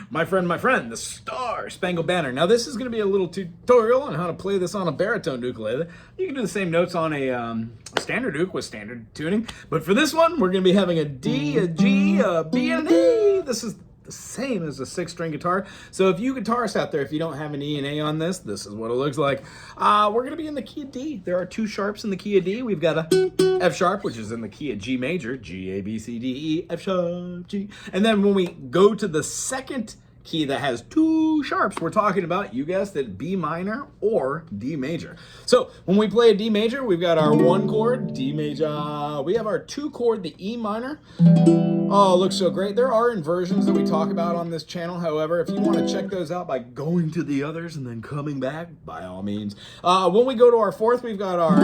My friend, the Star Spangled Banner. Now this is going to be a little tutorial on how to play this on a baritone ukulele. You can do the same notes on a standard uke with standard tuning, but for this one, we're going to be having a D, a G, a B, and an E. This is the same as a 6-string guitar. So if you guitarists out there, if you don't have an E and A on this is what it looks like. We're going to be in the key of D. There are 2 sharps in the key of D. We've got a F sharp, which is in the key of G major, G, A, B, C, D, E, F sharp, G. And then when we go to the second key that has 2 sharps, we're talking about, you guessed it, B minor or D major. So when we play a D major, we've got our 1 chord, D major. We have our 2 chord, the E minor. Oh, it looks so great. There are inversions that we talk about on this channel. However, if you want to check those out by going to the others and then coming back, by all means. When we go to our 4th, we've got our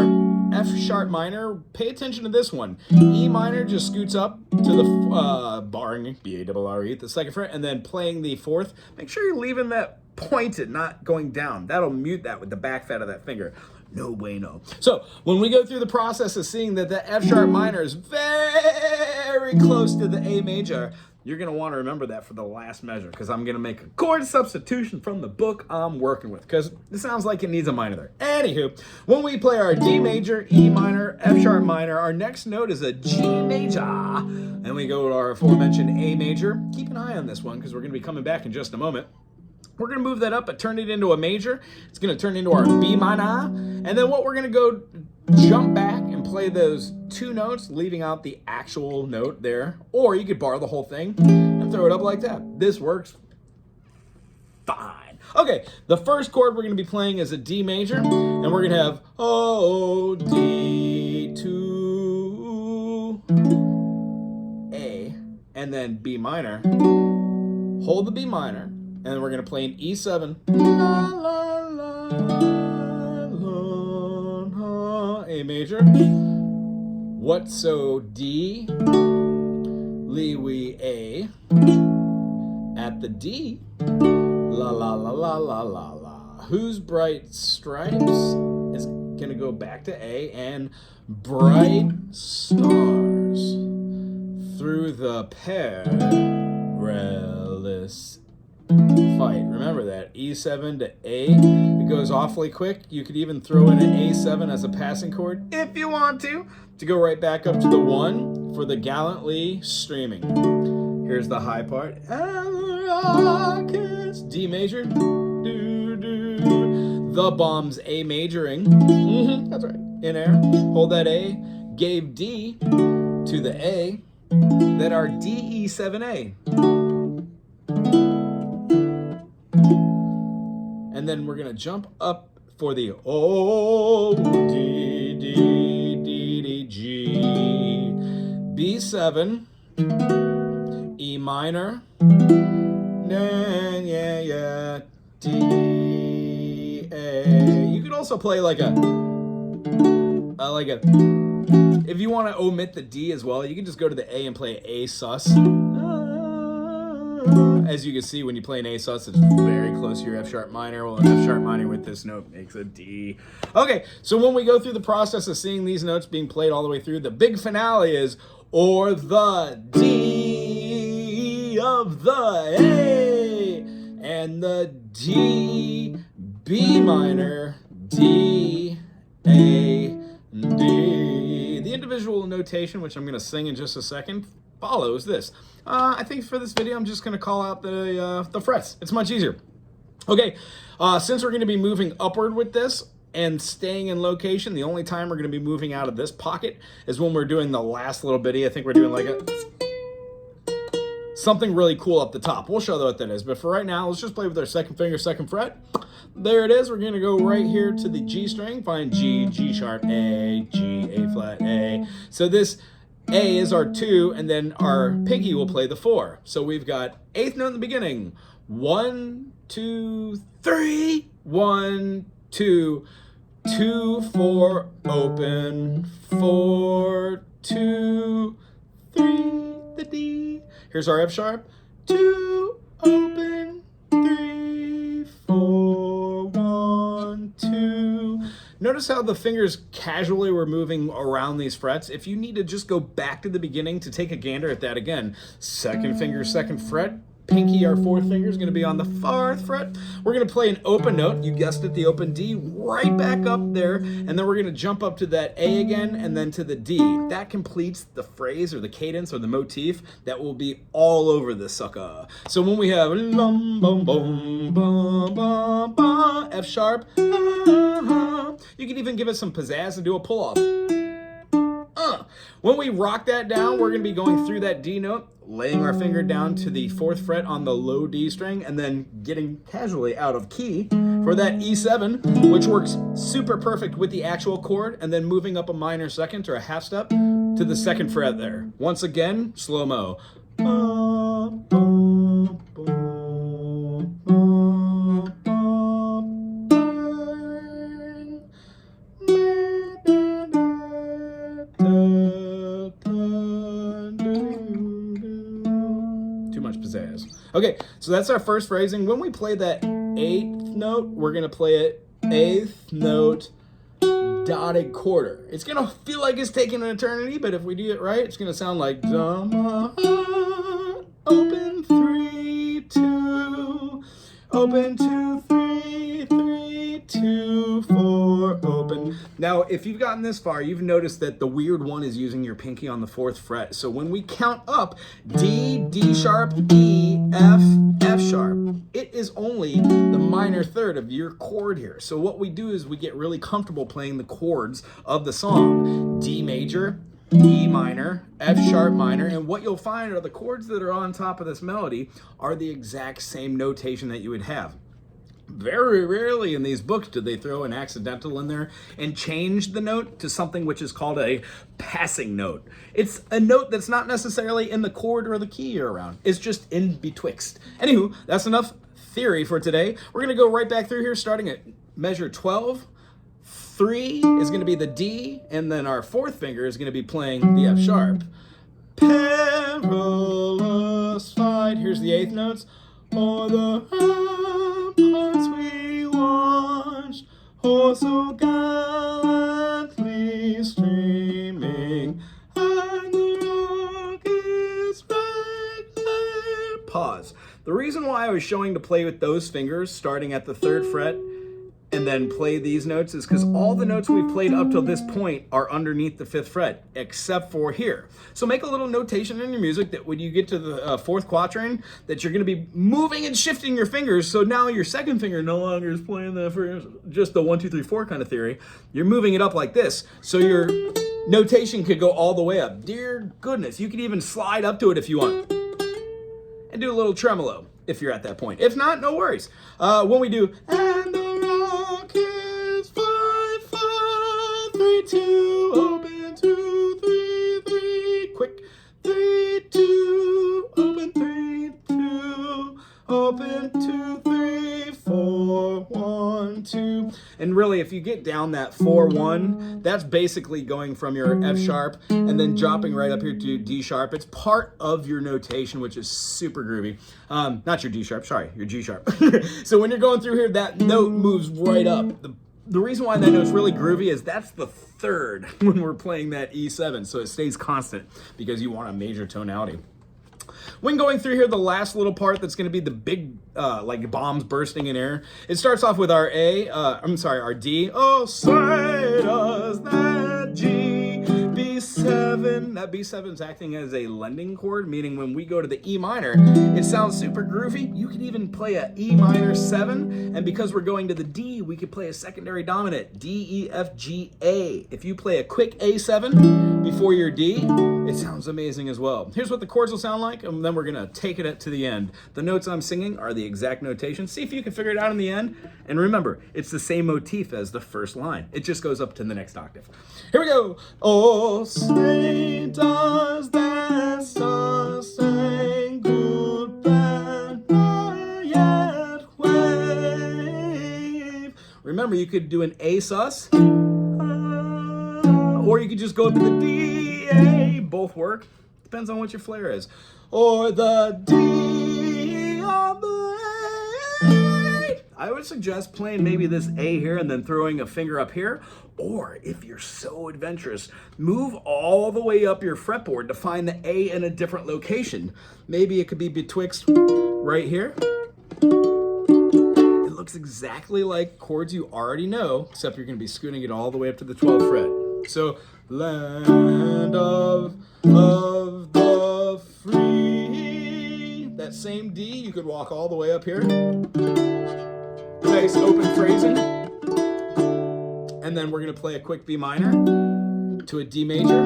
F sharp minor. Pay attention to this one. E minor just scoots up to the barring B-A-R-R-E, the 2nd fret, and then playing the 4th. Make sure you're leaving that pointed, not going down. That'll mute that with the back fret of that finger. No bueno. So when we go through the process of seeing that the F sharp minor is very close to the A major, you're going to want to remember that for the last measure, because I'm going to make a chord substitution from the book I'm working with, because it sounds like it needs a minor there. Anywho, when we play our D major, E minor, F sharp minor, our next note is a G major. And we go to our aforementioned A major. Keep an eye on this one, because we're going to be coming back in just a moment. We're going to move that up and turn it into a major. It's going to turn into our B minor. And then what we're going to go jump back and play those 2 notes, leaving out the actual note there. Or you could bar the whole thing and throw it up like that. This works fine. Okay, the first chord we're going to be playing is a D major. And we're going to have O, D, 2, A, and then B minor. Hold the B minor. And then we're going to play an E7, la, la, la, la, la, A major. What so D, Lee, we, A, at the D, la, la, la, la, la, la, la. Whose bright stripes is going to go back to A, and bright stars through the perilous fight. Remember that E7 to A, it goes awfully quick. You could even throw in an A7 as a passing chord if you want to go right back up to the 1 for the gallantly streaming. Here's the high part. D major, do, do. The bomb's A majoring. That's right. In air. Hold that A. Gave D to the A. Then our D E7A. And then we're going to jump up for the O, D, D, D, D, G, B7, E minor, yeah, yeah, D, A. You could also play like a, if you want to omit the D as well, you can just go to the A and play A sus. As you can see, when you play an A sus, it's very close to your F sharp minor. Well, an F sharp minor with this note makes a D. Okay, so when we go through the process of seeing these notes being played all the way through, the big finale is, or the D of the A, and the D, B minor, D, A, D. The individual notation, which I'm going to sing in just a second, follows this. I think for this video, I'm just going to call out the frets. It's much easier. Okay, since we're going to be moving upward with this and staying in location, the only time we're going to be moving out of this pocket is when we're doing the last little bitty. I think we're doing like something really cool up the top. We'll show what that is. But for right now, let's just play with our 2nd finger, 2nd fret. There it is. We're going to go right here to the G string. Find G, G sharp, A, G, A flat, A. So this A is our 2, and then our piggy will play the 4. So we've got 8th note in the beginning. 1, 2, 3. 1, 2, 2, 4, open. 4, 2, 3, the D. Here's our F sharp. 2, open. 3, 4, 1, 2. Notice how the fingers casually were moving around these frets. If you need to just go back to the beginning to take a gander at that again, 2nd finger, 2nd fret, pinky, our fourth finger, is going to be on the fourth fret. We're going to play an open note. You guessed it, the open D, right back up there. And then we're going to jump up to that A again and then to the D. That completes the phrase or the cadence or the motif that will be all over this sucker. So when we have bum, bum, bum, bum, bum, bum, F sharp, you can even give it some pizzazz and do a pull off. When we rock that down, we're going to be going through that D note, laying our finger down to the fourth fret on the low D string, and then getting casually out of key for that E7, which works super perfect with the actual chord, and then moving up a minor second or a half step to the second fret there. Once again, slow-mo. Okay, so that's our first phrasing. When we play that eighth note, we're going to play it eighth note dotted quarter. It's going to feel like it's taking an eternity, but if we do it right, it's going to sound like open 3 2, open 2 3 3 2 4, open. Now, if you've gotten this far, you've noticed that the weird one is using your pinky on the fourth fret. So when we count up D, D sharp, E, F, F sharp, it is only the minor third of your chord here. So what we do is we get really comfortable playing the chords of the song. D major, E minor, F sharp minor, and what you'll find are the chords that are on top of this melody are the exact same notation that you would have. Very rarely in these books do they throw an accidental in there and change the note to something which is called a passing note. It's a note that's not necessarily in the chord or the key you're around. It's just in betwixt. Anywho, that's enough theory for today. We're going to go right back through here starting at measure 12. 3 is going to be the D, and then our fourth finger is going to be playing the F sharp. Perilous fight. Here's the eighth notes. O'er the ramparts we watched, oh so gallantly streaming, and the rockets break their pause. The reason why I was showing to play with those fingers starting at the third fret and then play these notes is because all the notes we've played up till this point are underneath the fifth fret, except for here. So make a little notation in your music that when you get to the fourth quatrain, that you're going to be moving and shifting your fingers. So now your second finger no longer is playing the first, just the 1, 2, 3, 4 kind of theory. You're moving it up like this. So your notation could go all the way up. Dear goodness, you can even slide up to it if you want. And do a little tremolo if you're at that point. If not, no worries. When we do, and the rockets 5 5 3 2, open 2 3 3, quick 3 2, open 3 2, open 2 3 4 1 2. And really, if you get down that 4 1, that's basically going from your F sharp and then dropping right up here to D sharp. It's part of your notation, which is super groovy. Not your D sharp, sorry, your G sharp. So when you're going through here, that note moves right up. The reason why that note's really groovy is that's the third when we're playing that E7, so it stays constant because you want a major tonality. When going through here, the last little part that's going to be the big, like bombs bursting in air, it starts off with our our D. Oh, say does that G, B7. That B7 is acting as a lending chord, meaning when we go to the E minor, it sounds super groovy. You could even play a E minor 7, and because we're going to the D, we could play a secondary dominant, D, E, F, G, A. If you play a quick A7 before your D, it sounds amazing as well. Here's what the chords will sound like, and then we're gonna take it to the end. The notes I'm singing are the exact notation. See if you can figure it out in the end. And remember, it's the same motif as the first line. It just goes up to the next octave. Here we go. Oh, say does that star-spangled banner yet wave. Remember, you could do an A sus, or you could just go to the D, A. Both work. Depends on what your flair is. Or the D on the A. I would suggest playing maybe this A here and then throwing a finger up here. Or if you're so adventurous, move all the way up your fretboard to find the A in a different location. Maybe it could be betwixt right here. It looks exactly like chords you already know, except you're going to be scooting it all the way up to the 12th fret. So, land of the free. That same D, you could walk all the way up here. Nice open phrasing. And then we're going to play a quick B minor to a D major,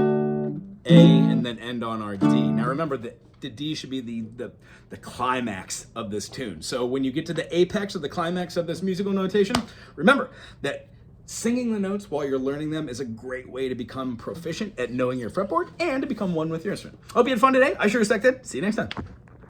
A, and then end on our D. Now remember that the D should be the climax of this tune. So when you get to the apex or the climax of this musical notation, remember that singing the notes while you're learning them is a great way to become proficient at knowing your fretboard and to become one with your instrument. Hope you had fun today. I sure as heck did. See you next time.